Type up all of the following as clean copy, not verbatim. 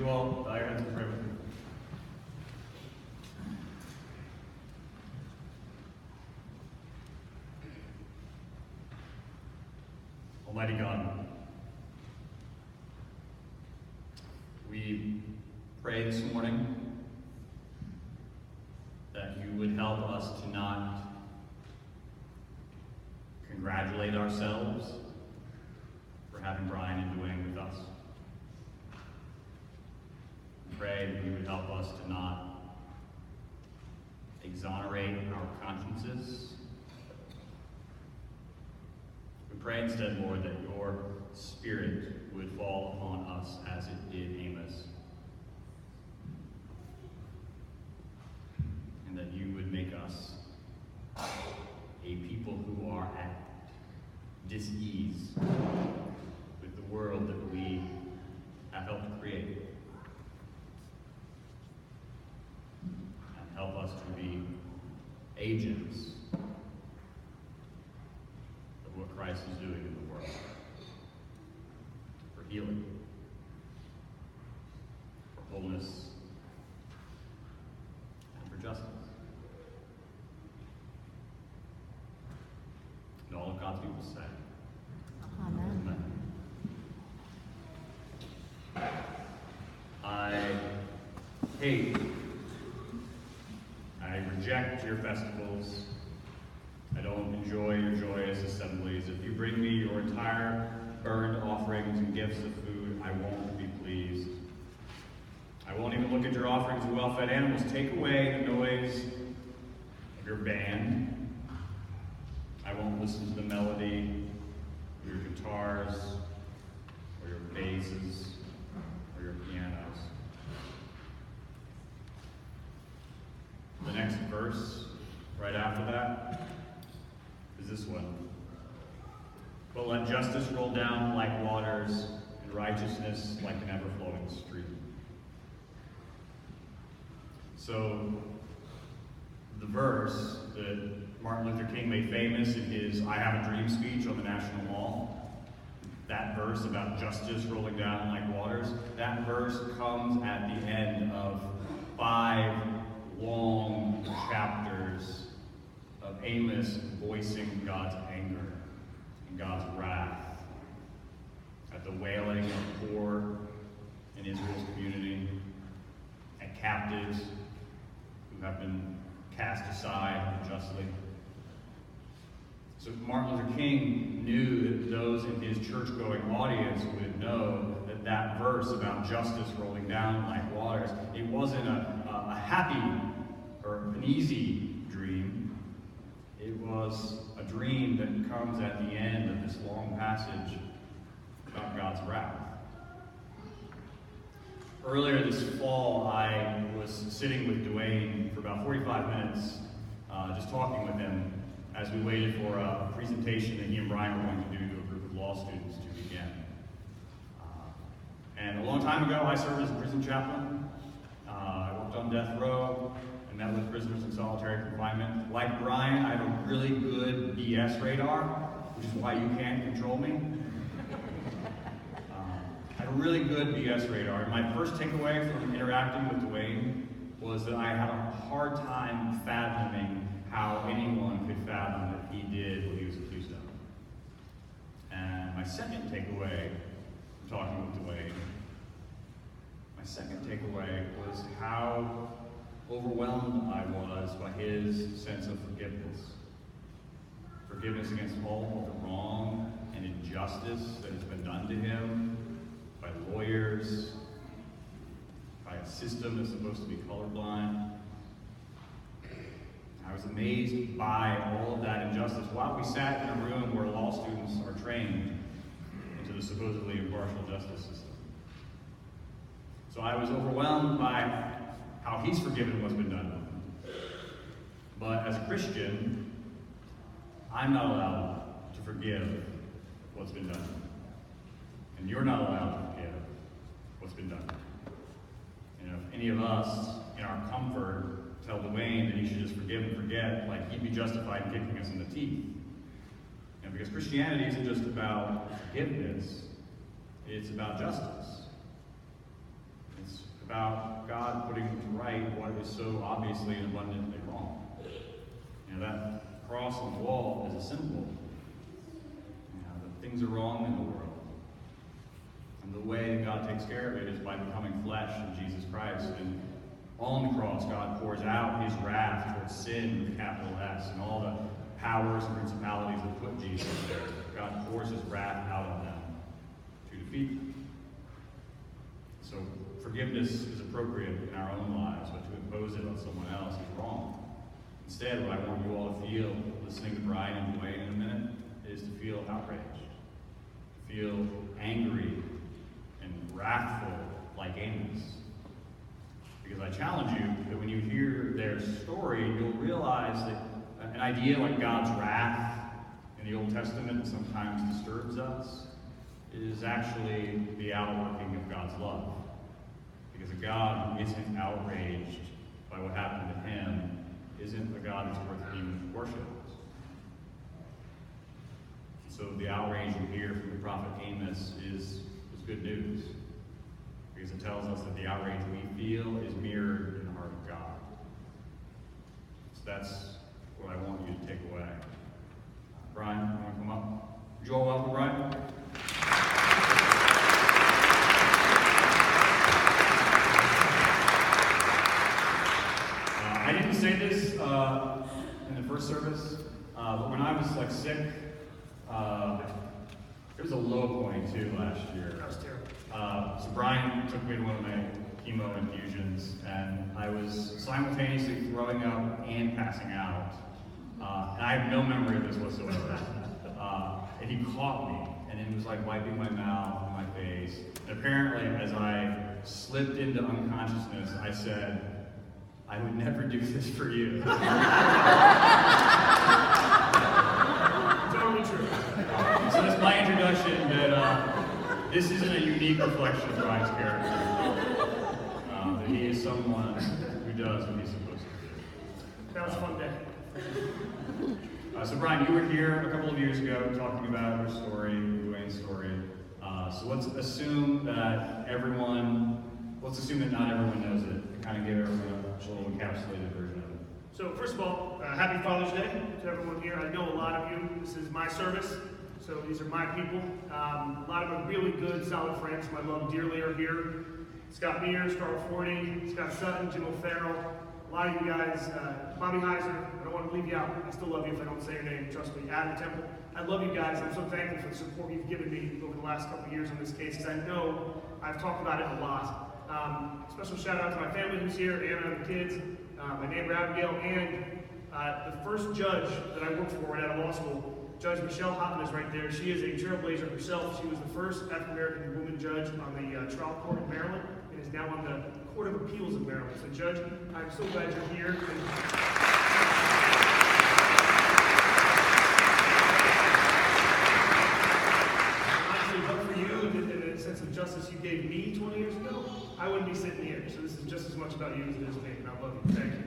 you all bow your heads and pray with me? Almighty God, we pray this morning that you would help us to not congratulate ourselves for having Brian and Dewayne with us. We pray that you would help us to not exonerate our consciences. We pray instead, Lord, that your Spirit would fall upon us as it did Amos, and that you would make us a people who are at dis-ease with the world that we have helped create, and help us to be agents of what Christ is doing in the world for healing, for wholeness, and for justice. And all of God's people say, Amen. Amen. I hate, I reject your festivals. I don't enjoy your joyous assemblies. If you bring me your entire burned offerings and gifts of food, I won't be pleased. I won't even look at your offerings of well-fed animals. Take away the noise of your band. I won't listen to the melody of your guitars, or your basses, or your pianos. The next verse, right after that, is this one. But let justice roll down like waters, and righteousness like an ever-flowing stream. So, the verse that Martin Luther King made famous in his I Have a Dream speech on the National Mall, that verse about justice rolling down like waters, that verse comes at the end of 5 long chapters of Amos voicing God's anger and God's wrath at the wailing of the poor in Israel's community, at captives who have been cast aside unjustly. So Martin Luther King knew that those in his church-going audience would know that that verse about justice rolling down like waters, it wasn't a happy or an easy dream. It was a dream that comes at the end of this long passage about God's wrath. Earlier this fall, I was sitting with Dewayne for about 45 minutes, just talking with him as we waited for a presentation that he and Brian were going to do to a group of law students to begin. And a long time ago, I served as a prison chaplain. I worked on death row and met with prisoners in solitary confinement. Like Brian, I have a really good BS radar, which is why you can't control me. I have a really good BS radar. My first takeaway from interacting with Dewayne was that I had a hard time fathoming how anyone could fathom that he did what he was accused of. And my second takeaway from talking with Dewayne, was how overwhelmed I was by his sense of forgiveness. Forgiveness against all of the wrong and injustice that has been done to him by lawyers, by a system that's supposed to be colorblind. I was amazed by all of that injustice while we sat in a room where law students are trained into the supposedly impartial justice system. So I was overwhelmed by how he's forgiven what's been done to him. But as a Christian, I'm not allowed to forgive what's been done to me. And you're not allowed to forgive what's been done to you. And if any of us, in our comfort, tell Dewayne that he should just forgive and forget, like he'd be justified in kicking us in the teeth. And because Christianity isn't just about forgiveness, it's about justice. It's about God putting to right what is so obviously and abundantly wrong. That cross on the wall is a symbol. That things are wrong in the world. And the way that God takes care of it is by becoming flesh in Jesus Christ. And on the cross, God pours out his wrath towards sin with a capital S and all the powers and principalities that put Jesus there. God pours his wrath out on them to defeat them. So forgiveness is appropriate in our own lives, but to impose it on someone else is wrong. Instead, what I want you all to feel, listening to Brian and Dewayne in a minute, is to feel outraged, to feel angry and wrathful like Amos. Because I challenge you that when you hear their story, you'll realize that an idea like God's wrath in the Old Testament that sometimes disturbs us is actually the outworking of God's love. Because a God who isn't outraged by what happened to him isn't a God that's worth being worshipped. So the outrage you hear from the prophet Amos is good news. Because it tells us that the outrage we feel is mirrored in the heart of God. So that's what I want you to take away. Brian, you want to come up? Would you all welcome Brian? I didn't say this in the first service, but when I was sick, it was a low point too last year. That was terrible. So Brian took me to one of my chemo infusions, and I was simultaneously throwing up and passing out. And I have no memory of this whatsoever. And he caught me, and he was wiping my mouth and my face. And apparently, as I slipped into unconsciousness, I said, "I would never do this for you." Totally true. So that's my introduction that this isn't a unique reflection of Brian's character. That he is someone who does what he's supposed to do. That was a fun day. So Brian, you were here a couple of years ago talking about your story, Dewayne's story. So let's assume that not everyone knows it, and kind of give everyone a little encapsulated version of it. So first of all, happy Father's Day to everyone here. I know a lot of you. This is my service, so these are my people. A lot of them really good, solid friends who I love dearly are here. Scott Mears, Carl Forney, Scott Sutton, Jim O'Farrell. A lot of you guys, Bobby Heiser, I don't want to leave you out. I still love you if I don't say your name, trust me. Adam Temple, I love you guys. I'm so thankful for the support you've given me over the last couple of years on this case, because I know I've talked about it a lot. Special shout out to my family who's here, Anna and the kids, my neighbor Abigail, and the first judge that I worked for right out of law school, Judge Micheli is right there. She is a trailblazer herself. She was the first African-American woman judge on the trial court in Maryland, and is now on the Court of Appeals of Maryland. So Judge, I'm so glad you're here. Honestly, but for you, and the sense of justice you gave me 20 years ago, I wouldn't be sitting here. So this is just as much about you as it is me, and I love you. Thank you.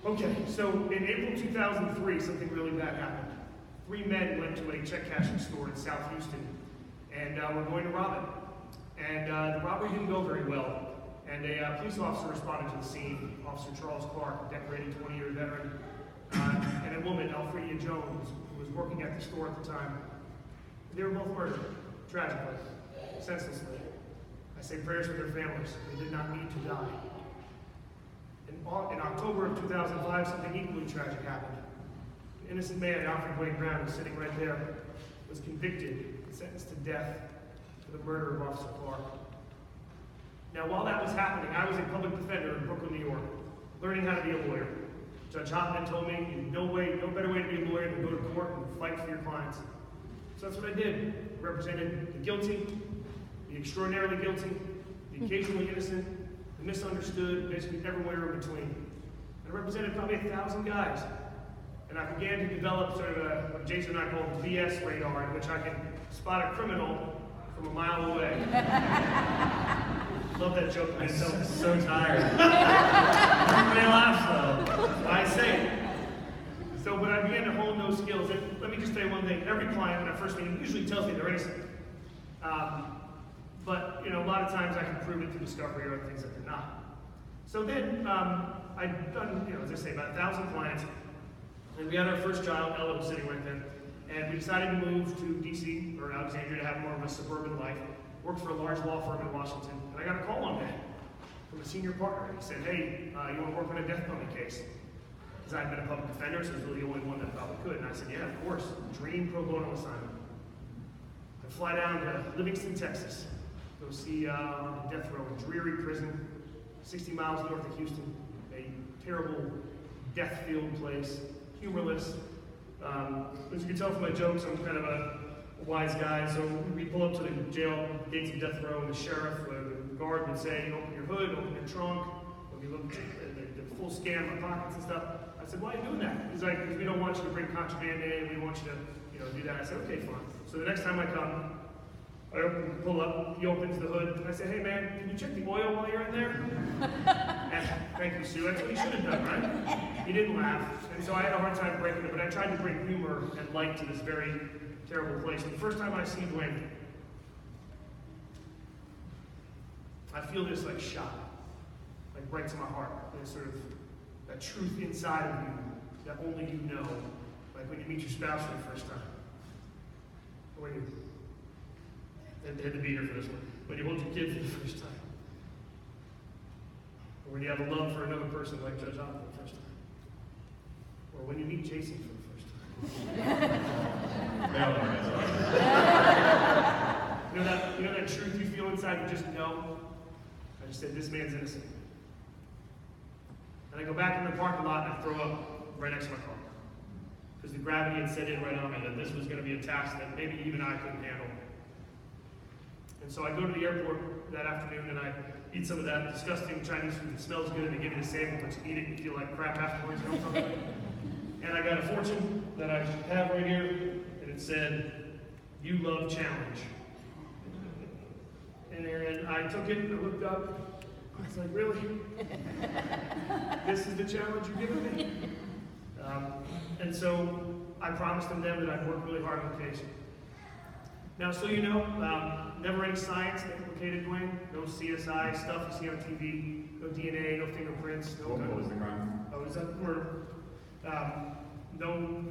Okay, so in April 2003, something really bad happened. 3 men went to a check cashing store in South Houston, and were going to rob it. And the robbery didn't go very well. And a police officer responded to the scene, Officer Charles Clark, a decorated 20-year veteran, and a woman, Alfredia Jones, who was working at the store at the time. They were both murdered, tragically, senselessly. I say prayers for their families. They did not need to die. In October of 2005, something equally tragic happened. An innocent man, Dewayne Brown, who's sitting right there, was convicted and sentenced to death for the murder of Officer Clark. Now, while that was happening, I was a public defender in Brooklyn, New York, learning how to be a lawyer. Judge Hoffman told me, no better way to be a lawyer than go to court and fight for your clients. So that's what I did. I represented the guilty, the extraordinarily guilty, the occasionally innocent, the misunderstood, basically everywhere in between. And I represented probably 1,000 guys. And I began to develop sort of what Jason and I call the BS radar, in which I can spot a criminal from a mile away. Love that joke myself. I'm so tired. Everybody laughs though. I say it. So when I began to hone those skills, and let me just tell you one thing. Every client when I first meet them usually tells me they're innocent. But, a lot of times I can prove it through discovery or other things that they're not. So then, I'd done, as I say, about 1,000 clients. And we had our first child, Ella was sitting right there. And we decided to move to D.C. or Alexandria to have more of a suburban life. Worked for a large law firm in Washington. And I got a call one day from a senior partner. He said, hey, you want to work on a death penalty case? Because I'd been a public defender, so I was really the only one that probably could. And I said, yeah, of course. Dream pro bono assignment. I fly down to Livingston, Texas. Go see on the death row, a dreary prison, 60 miles north of Houston. A terrible death-filled place, humorless. As you can tell from my jokes, I'm kind of a wise guy. So we pull up to the jail gates of death row, and the sheriff, the guard would say, open your hood, open your trunk. When we look at the full scan of my pockets and stuff, I said, why are you doing that? He's like, because we don't want you to bring contraband in, we want you to, do that. I said, okay, fine. So the next time I come, pull up, he opens the hood, and I say, hey man, can you check the oil while you're in there? And, thank you, Sue. That's what he should have done, right? He didn't laugh, and so I had a hard time breaking it, but I tried to bring humor and light to this very terrible place. And the first time I see Dewayne, I feel this shot, right to my heart. There's sort of that truth inside of you that only you know, like when you meet your spouse for the first time. Or when you they had to be here for this one. When you hold your kid for the first time. Or when you have a love for another person like Judge Ott for the first time. Or when you meet Jason for the first time. You know that truth you feel inside, you just know? I just said, this man's innocent. And I go back in the parking lot and I throw up right next to my car. Because the gravity had set in right on me that this was going to be a task that maybe even I couldn't handle. And so I go to the airport that afternoon and I eat some of that disgusting Chinese food that smells good, and they give you the sample, but you eat it and you feel like crap afterwards. And I got a fortune that I have right here, and it said, "You love challenge." And I took it, I looked up, I was like, really? This is the challenge you're giving me? And so I promised them then that I'd work really hard on the case. Now, so you know, never any science that implicated Dewayne. No CSI stuff you see on TV. No DNA, no fingerprints. No What was the crime? Oh, is that murder? No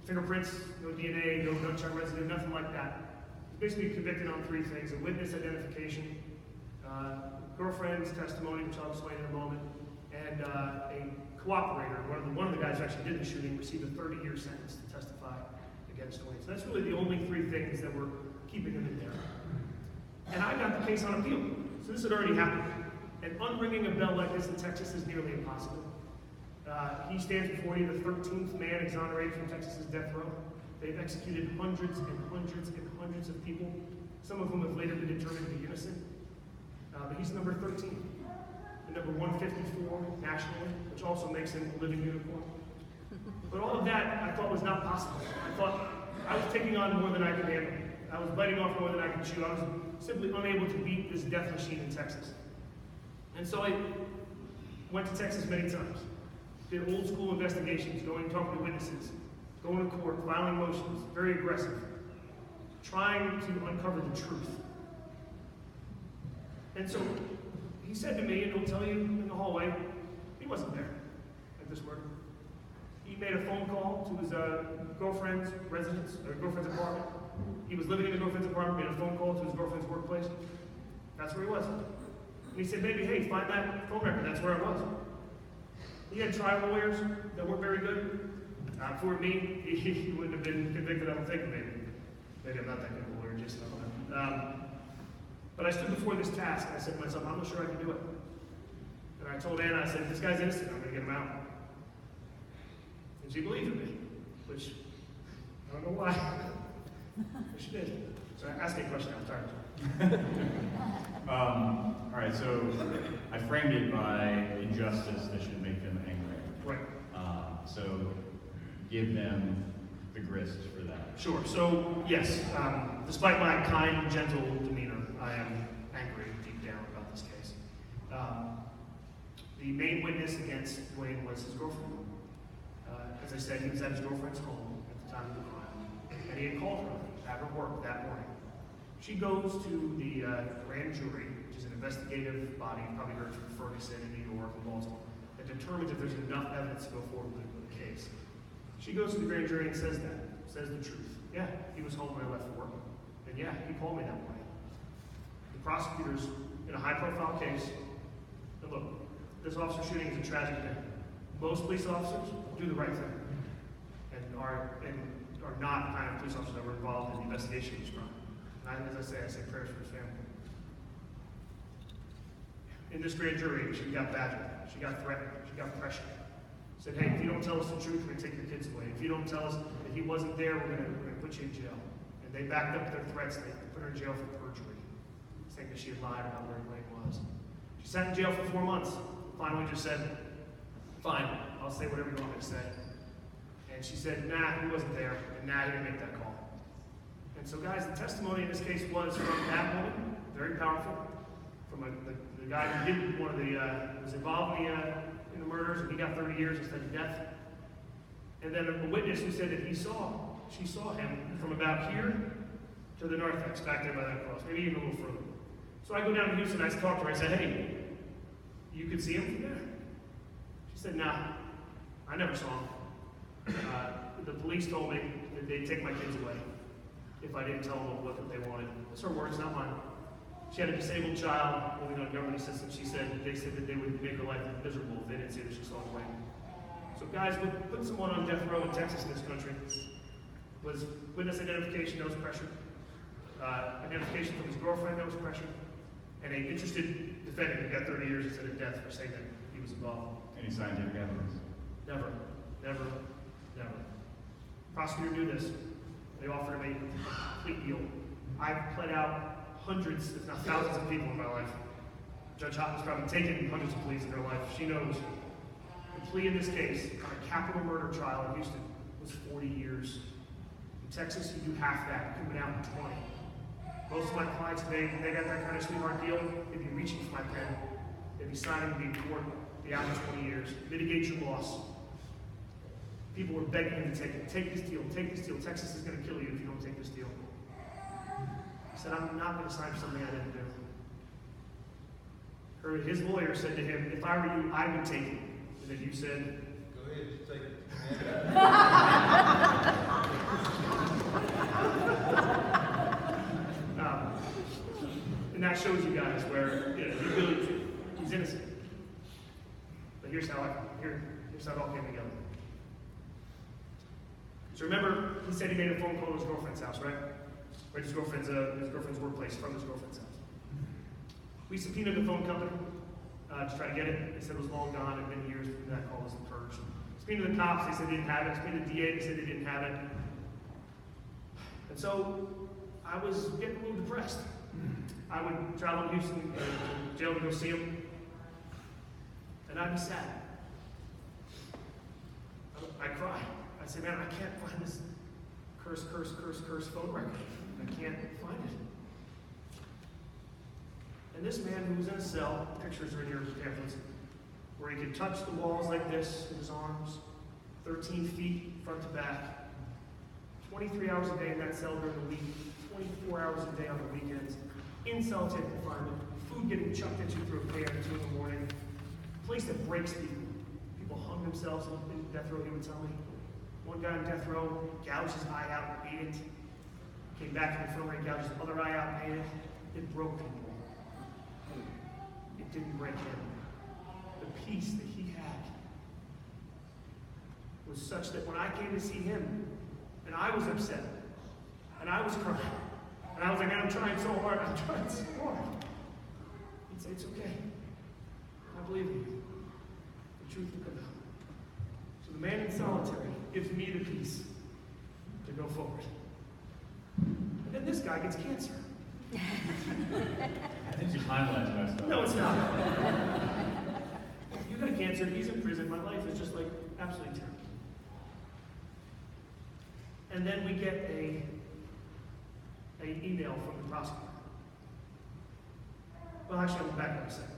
fingerprints, no DNA, no gunshot residue, nothing like that. Basically convicted on 3 things: a witness identification, girlfriend's testimony, which I'll explain in a moment, and a cooperator. One of the guys who actually did the shooting received a 30-year sentence to testify against Dewayne. So that's really the only 3 things that were keeping him in there. And I got the case on appeal. So this had already happened. And unringing a bell like this in Texas is nearly impossible. He stands before you, the 13th man exonerated from Texas's death row. They've executed hundreds and hundreds and hundreds of people, some of whom have later been determined to be innocent. But he's number 13, and number 154 nationally, which also makes him a living unicorn. But all of that I thought was not possible. I thought I was taking on more than I could handle. I was biting off more than I could chew. I was simply unable to beat this death machine in Texas. And so I went to Texas many times, did old school investigations, going and talking to witnesses, going to court, filing motions, very aggressive, trying to uncover the truth. And so he said to me, and he'll tell you in the hallway, he wasn't there at this murder. He made a phone call to his girlfriend's residence, or girlfriend's apartment. He was living in the girlfriend's apartment, made a phone call to his girlfriend's workplace. That's where he was. And he said, baby, hey, find that phone record. That's where I was. He had trial lawyers that weren't very good. For me, he wouldn't have been convicted, I don't think, maybe I'm not that good of a lawyer, just but I stood before this task, and I said to myself, I'm not sure I can do it. And I told Anna, I said, this guy's innocent, I'm going to get him out. And she believed in me, which I don't know why, but she did. So ask me a question, I'm tired. All right, so I framed it by injustice that should make them angry. Right. So give them the grist for that. Sure. So, yes, despite my kind, gentle demeanor, I am angry deep down about this case. The main witness against Dewayne was his girlfriend. As I said, he was at his girlfriend's home at the time of the crime, and he had called her at her work that morning. She goes to the grand jury, which is an investigative body, you probably heard from Ferguson in New York and Baltimore, that determines if there's enough evidence to go forward with the case. She goes to the grand jury and says the truth. Yeah, he was home when I left for work. And yeah, he called me that morning. The prosecutors, in a high-profile case, and look, this officer shooting is a tragic thing. Most police officers do the right thing and are not the kind of police officers that were involved in the investigation of this crime. And as I say prayers for his family. In this grand jury, she got badgered, she got threatened, she got pressured. Said, hey, if you don't tell us the truth, we're going to take your kids away. If you don't tell us that he wasn't there, we're going to put you in jail. And they backed up their threats. They put her in jail for perjury, saying that she had lied about where Dewayne was. She sat in jail for 4 months. Finally just said, fine, I'll say whatever you want me to say. And she said, nah, he wasn't there, and nah, he didn't make that call. And so, guys, the testimony in this case was from that woman, very powerful, from the guy who did one of the, was involved in the murders, and he got 30 years instead of death. And then a witness who said that she saw him from about here to the narthex, back there by that cross, maybe even a little further. So I go down to Houston, I talk to her, I said, hey, you could see him from there? She said, nah, I never saw him. The police told me that they'd take my kids away if I didn't tell them what they wanted. That's her words, not mine. She had a disabled child living on government assistance. They said that they would make her life miserable if they didn't see that she saw Dewayne. So guys, putting someone on death row in Texas in this country was witness identification, that was pressure. Identification from his girlfriend, that was pressure. And an interested defendant who got 30 years instead of death for saying that he was involved. Any scientific evidence? Never. Prosecutor knew this. They offered him a complete deal. I've pled out hundreds, if not thousands of people in my life. Judge Hopkins probably taken hundreds of pleas in her life. She knows. The plea in this case on a capital murder trial in Houston was 40 years. In Texas, you do half that. You could have been out in 20. Most of my clients today, when they got that kind of sweetheart deal, they'd be reaching for my pen. They'd be signing to be in court, be out in 20 years. Mitigate your loss. People were begging him to take it. Take this deal, take this deal. Texas is going to kill you if you don't take this deal. He said, I'm not going to sign for something I didn't do. His lawyer said to him, if I were you, I would take it. And then you said, go ahead, take it. And that shows you guys where he's innocent. But here's how it all came together. So remember, he said he made a phone call to his girlfriend's house, right? Right, his girlfriend's workplace, from his girlfriend's house. We subpoenaed the phone company to try to get it. They said it was long gone. It had been years before that call was purged. Subpoenaed the cops. They said they didn't have it. Subpoenaed the DA. They said they didn't have it. And so I was getting a little depressed. I would travel to Houston, jail to go see him, and I'd be sad. I'd cry. I'd say, man, I can't find this curse phone record. I can't find it. And this man who was in a cell, pictures are in your pamphlets, where he could touch the walls like this with his arms, 13 feet front to back, 23 hours a day in that cell during the week, 24 hours a day on the weekends, in solitary confinement, food getting chucked at you through a pan at 2 in the morning, a place that breaks people. People hung themselves in death row, he would tell me. One guy in death row gouged his eye out and ate it. Came back to the infirmary, gouged his other eye out and ate it. It broke people. It didn't break him. The peace that he had was such that when I came to see him, and I was upset, and I was crying, and I was like, man, I'm trying so hard, he'd say, it's okay. I believe in you. The truth will come out. So the man in solitary gives me the peace to go forward. And then this guy gets cancer. I think your timeline's messed up. No, it's not. You got cancer, he's in prison, my life is just like absolutely terrible. And then we get an email from the prosecutor. Well, actually, I'll back up a second.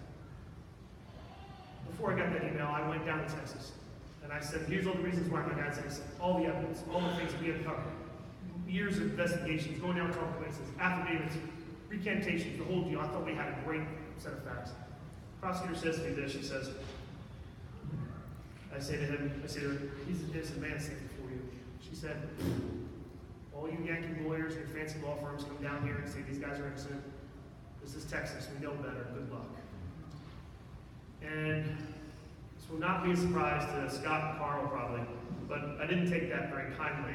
Before I got that email, I went down to Texas. And I said, here's all the reasons why my dad's innocent. All the evidence, all the things we have covered. years of investigations, going down to places, affidavits, recantations, the whole deal. I thought we had a great set of facts. Prosecutor says to me this, she says, I say to her, he's an innocent man standing before you. She said, all you Yankee lawyers and fancy law firms come down here and say these guys are innocent. This is Texas, we know better, good luck. And this will not be a surprise to Scott and Carl probably, but I didn't take that very kindly.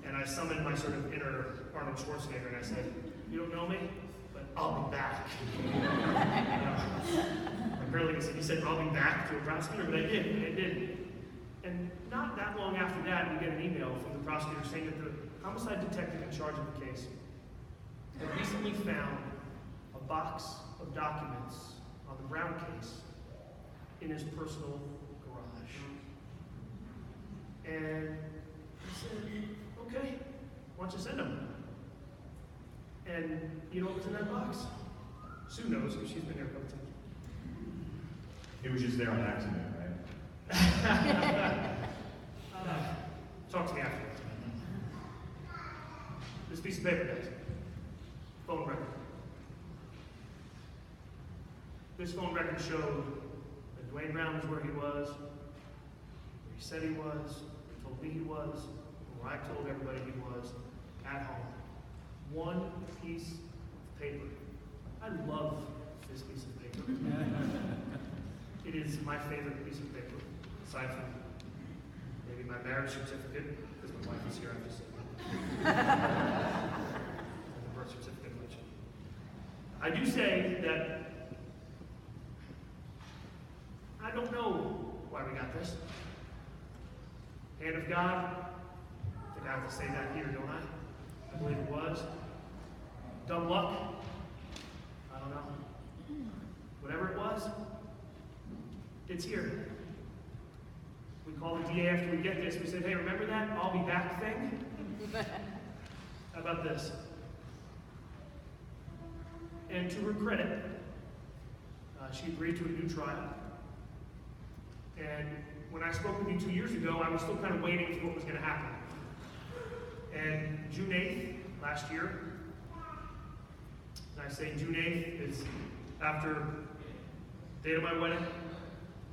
And I summoned my sort of inner Arnold Schwarzenegger and I said, you don't know me, but I'll be back. Apparently I said, you said I'll be back to a prosecutor, but I did. And not that long after that, we get an email from the prosecutor saying that the homicide detective in charge of the case had recently found a box of documents on the Brown case in his personal garage. And I said, okay, why don't you send them? And you know what was in that box? Sue knows because she's been there a couple times. It was just there on accident, right? Talk to me after. This piece of paper, guys. Phone record. This phone record showed that Dewayne Brown was where he was, where he said he was, where he told me he was, and where I told everybody he was, at home. One piece of paper. I love this piece of paper. It is my favorite piece of paper, aside from maybe my marriage certificate, because my wife is here, I just said that. And the birth certificate mentioned. I do say that I don't know why we got this. Hand of God, I think I have to say that here, don't I? I believe it was. Dumb luck, I don't know. Whatever it was, it's here. We called the DA after we get this. We said, hey, remember that I'll be back thing? How about this? And to her credit, she agreed to a new trial. And when I spoke with you 2 years ago, I was still kind of waiting for what was going to happen. And June 8th, last year, and I say June 8th is after the date of my wedding,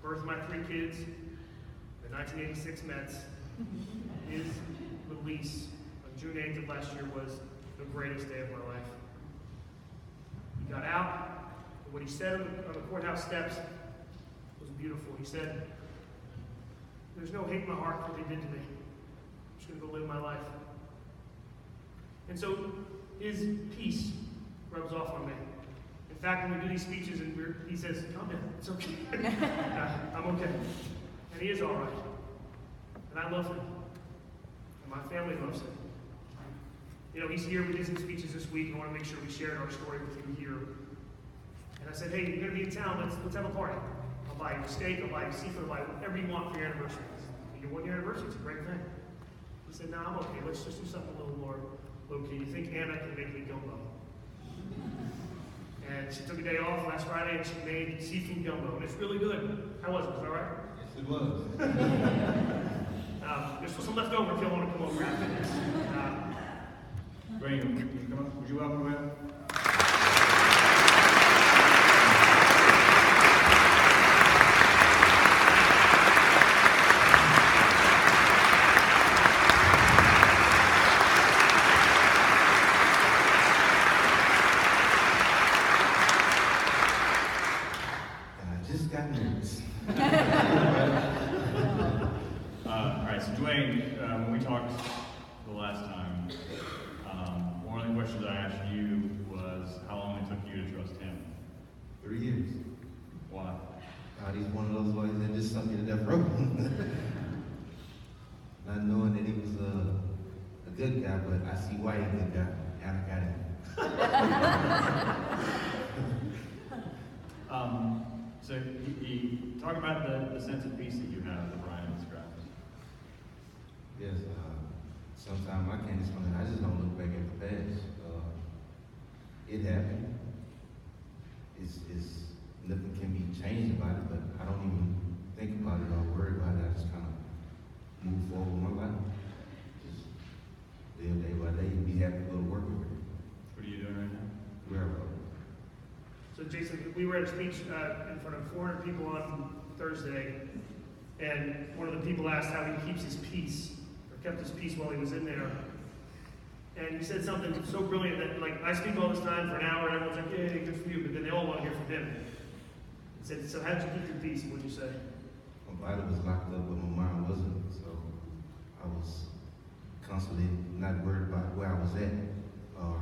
birth of my 3 kids, the 1986 Mets. His release on June 8th of last year was the greatest day of my life. He got out, and what he said on the courthouse steps was beautiful. He said, there's no hate in my heart for what they did to me. I'm just going to go live my life. And so his peace rubs off on me. In fact, when we do these speeches, and he says, "Calm down, it's okay." I'm okay. And he is all right. And I love him. And my family loves him. You know, he's here. We did some speeches this week. I want to make sure we shared our story with you here. And I said, hey, you're going to be in town. Let's have a party. I'll buy you a steak. I'll buy you seafood. I'll buy you whatever you want for your anniversary. Your 1-year anniversary is a great thing. He said, no, I'm okay. Let's just do something a little more low-key. You think Anna can make me gumbo? And she took a day off last Friday and she made seafood gumbo. And it's really good. How was it? Was it all right? Yes, it was. There's still some left over if you want to come over after this. Dwayne, can you come up? Would you welcome him? I just got nervous. All right, so Dwayne, when we talked the last time, one of the questions I asked you was how long it took you to trust him. 3 years. Why? God, he's one of those boys that just sent me to death row. Not knowing that he was a good guy, but I see why he's a good guy. And I got him. So talk about the sense of peace that you have that Brian describes. Yes, sometimes I can't explain it. I just don't look back at the past. It happened. It's nothing can be changed about it, but I don't even think about it or worry about it. I just kind of move forward with my life. Just they'd be happy to go to work with me. What are you doing right now? Railroad. So Jason, we were at a speech in front of 400 people on Thursday, and one of the people asked how he keeps his peace, or kept his peace while he was in there. And he said something so brilliant that, like, I speak all this time for an hour, and everyone's like, yay, good for you, but then they all want to hear from him. He said, so how did you keep your peace? What'd you say? My body was locked up, but my mind wasn't, so I was constantly not worried about where I was at or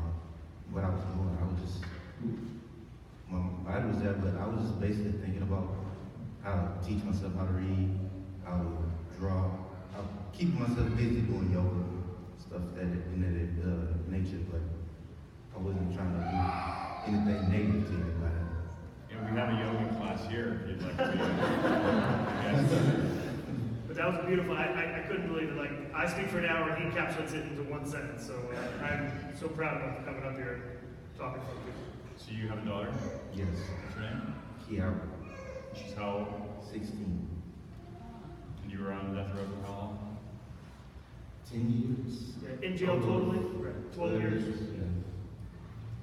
what I was doing. I was just, my body was there, but I was just basically thinking about how to teach myself how to read, how to draw, how keep myself busy doing yoga, stuff that in that nature, but I wasn't trying to do anything negative to anybody. And we have a yoga class here if you'd like to. But that was beautiful. I couldn't believe it. Like, I speak for an hour, and he encapsulates it into 1 second. So I'm so proud of him for coming up here and talking to people. So you have a daughter? Yes. What's her name? Kiara, She's how old? 16. And you were on death row for how long? 10 years. Yeah, in jail totally? 12 years. Yeah.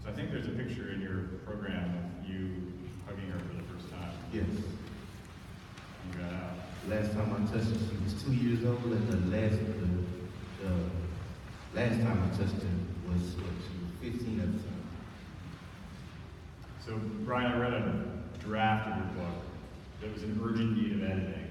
So I think there's a picture in your program of you hugging her for the first time. Yes. You got out. Last time I touched her, she was 2 years old, and the last time I touched her was, she was 15 at the time. So Brian, I read a draft of your book that was in urgent need of editing.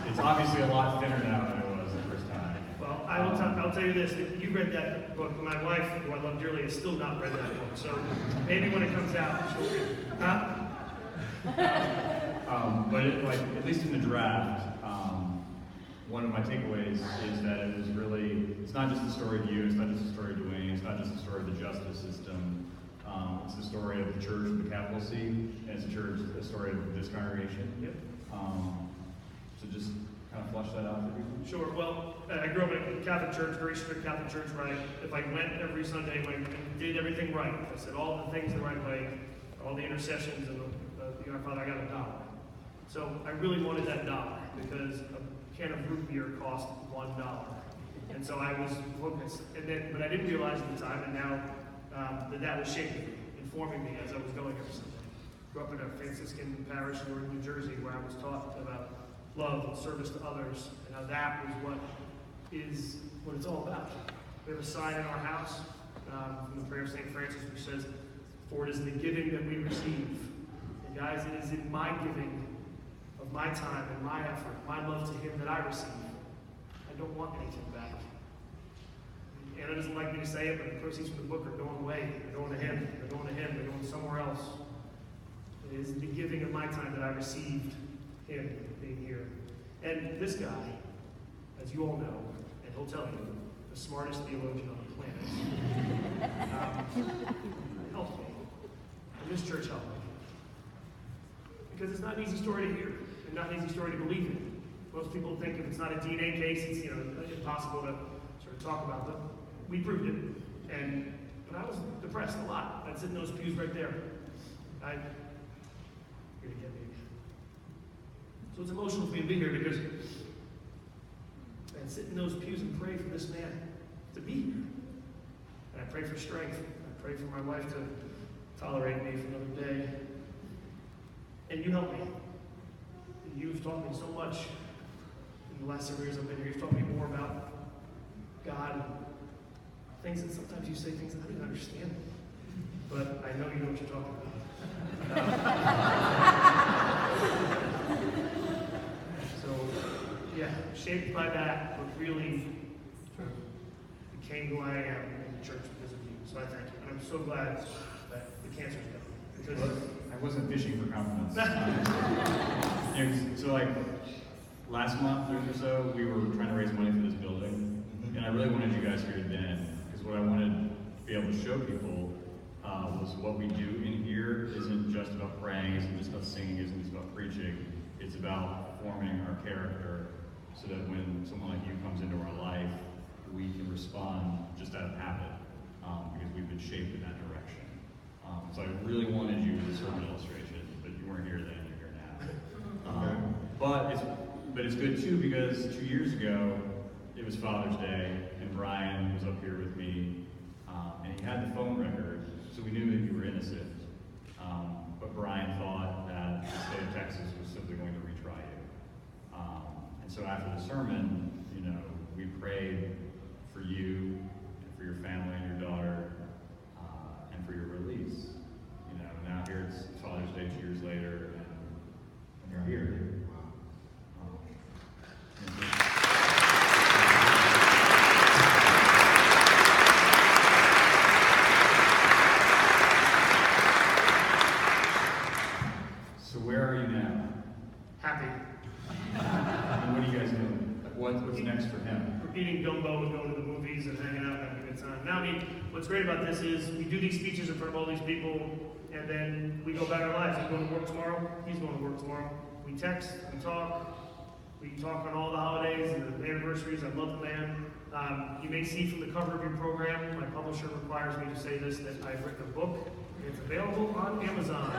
It's obviously a lot thinner now than it was the first time. Well, I'll tell you this. If you read that book, my wife, who I love dearly, has still not read that book. So maybe when it comes out, she'll read it. Huh? But at least in the draft, one of my takeaways is that it was really, it's not just the story of you, it's not just the story of Dewayne, it's not just the story of the justice system, it's the story of the church with a capital C, and it's the story of this congregation. Yep. So just kind of flush that out for people. Sure. Well, I grew up in a Catholic church, very strict Catholic church, where if I went every Sunday and did everything right, if I said all the things the right way, all the intercessions and the Our Father, I got $1. So I really wanted that $1 because a can of root beer cost $1. And so I was focused. But I didn't realize at the time, and now that was shaping me, informing me as I was going every Sunday. Grew up in a Franciscan parish in northern New Jersey where I was taught about love and service to others, and how that was what it's all about. We have a sign in our house from the prayer of St. Francis which says, "For it is in the giving that we receive." And guys, it is in my giving of my time and my effort, my love to Him that I receive. I don't want anything back. Anna doesn't like me to say it, but the proceeds from the book are going away. They're going to Him. They're going to Him. They're going somewhere else. It is the giving of my time that I received Him being here. And this guy, as you all know, and he'll tell you, the smartest theologian on the planet, helped me. And this church helped me. Because it's not an easy story to hear, and not an easy story to believe in. Most people think if it's not a DNA case, it's impossible to sort of talk about them. We proved it. But I was depressed a lot. I'd sit in those pews right there. You're gonna get me. So it's emotional for me to be here because I'd sit in those pews and pray for this man to be here. And I pray for strength. I pray for my wife to tolerate me for another day. And you helped me. You've taught me so much in the last several years I've been here. You've taught me more about God. Things that sometimes you say things that I didn't understand. But I know you know what you're talking about. So, yeah, shaped by that, but really became who I am in the church because of you. So I thank you. And I'm so glad that the cancer's gone. Because I wasn't fishing for compliments. So like last month or so, we were trying to raise money for this building, and I really wanted you guys here then, because what I wanted to be able to show people was what we do in here isn't just about praying, isn't just about singing, isn't just about preaching. It's about forming our character so that when someone like you comes into our life, we can respond just out of habit because we've been shaped in that direction. So I really wanted you as a sermon illustration, but you weren't here then, you're here now. But it's good too because 2 years ago, it was Father's Day, when Brian was up here with me, and he had the phone record, so we knew that you were innocent. But Brian thought that the state of Texas was simply going to retry you. And so after the sermon, we prayed for you, and for your family and your daughter, and for your release. Now here it's Father's Day 2 years later, and you're here. So where are you now? Happy. And what are you guys doing? What's next for him? We're eating gumbo and going to the movies and hanging out and having a good time. Now, what's great about this is we do these speeches in front of all these people, and then we go about our lives. I'm going to work tomorrow. He's going to work tomorrow. We text, we talk on all the holidays and the anniversaries. I love the man. You may see from the cover of your program, my publisher requires me to say this, that I've written a book. It's available on Amazon.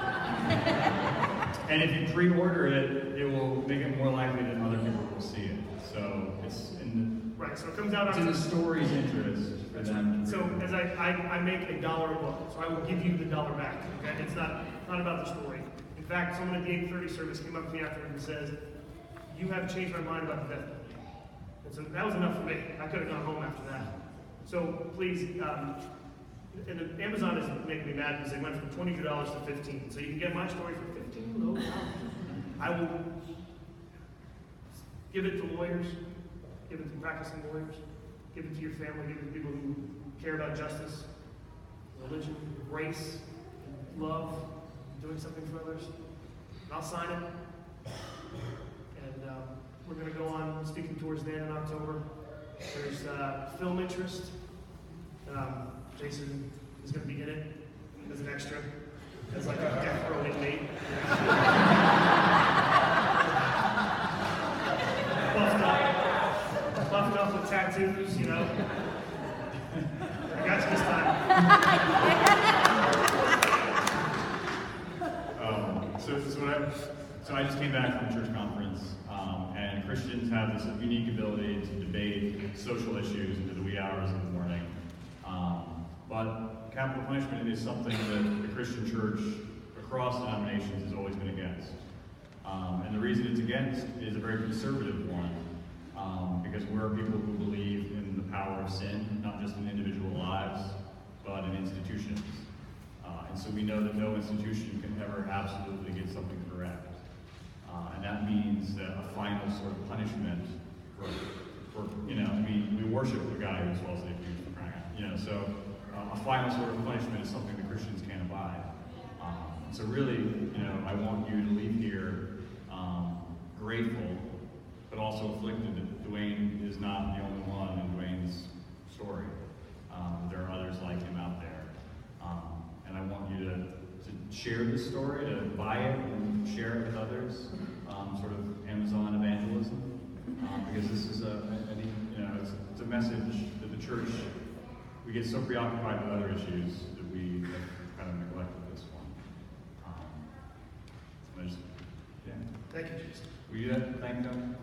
And if you pre-order it, it will make it more likely that other people will see it. So it's in So it comes out the, it's in the story's interest for them. So as I make $1 a book, so I will give you the $1 back. Okay, it's not about the story. In fact, someone at the 8:30 service came up to me afterward and says, "You have changed my mind about the death penalty." And so that was enough for me. I could have gone home after that. So please. And Amazon is making me mad because they went from $22 to $15. So you can get my story for $15 low. I will give it to lawyers, give it to practicing lawyers, give it to your family, give it to people who care about justice, religion, grace, love, doing something for others. And I'll sign it. And we're going to go on speaking tours then in October. There's film interest. Jason is going to be in it as an extra, as like a death row inmate. Buffed up with tattoos, I got you this time. So I just came back from a church conference, and Christians have this unique ability to debate social issues into the wee hours of the morning. But capital punishment is something that the Christian church across denominations has always been against. And the reason it's against is a very conservative one, because we're people who believe in the power of sin, not just in individual lives, but in institutions. And so we know that no institution can ever absolutely get something correct. And that means that a final sort of punishment for we worship a guy who's falsely accused of crying out, so a final sort of punishment is something that Christians can't abide. So really, I want you to leave here grateful, but also afflicted that Dewayne is not the only one in Dewayne's story. There are others like him out there. And I want you to share this story, to buy it and share it with others, sort of Amazon evangelism, because this is it's a message that the church, we get so preoccupied with other issues that we have kind of neglected this one. Thank you, Jesus. Will you thank them?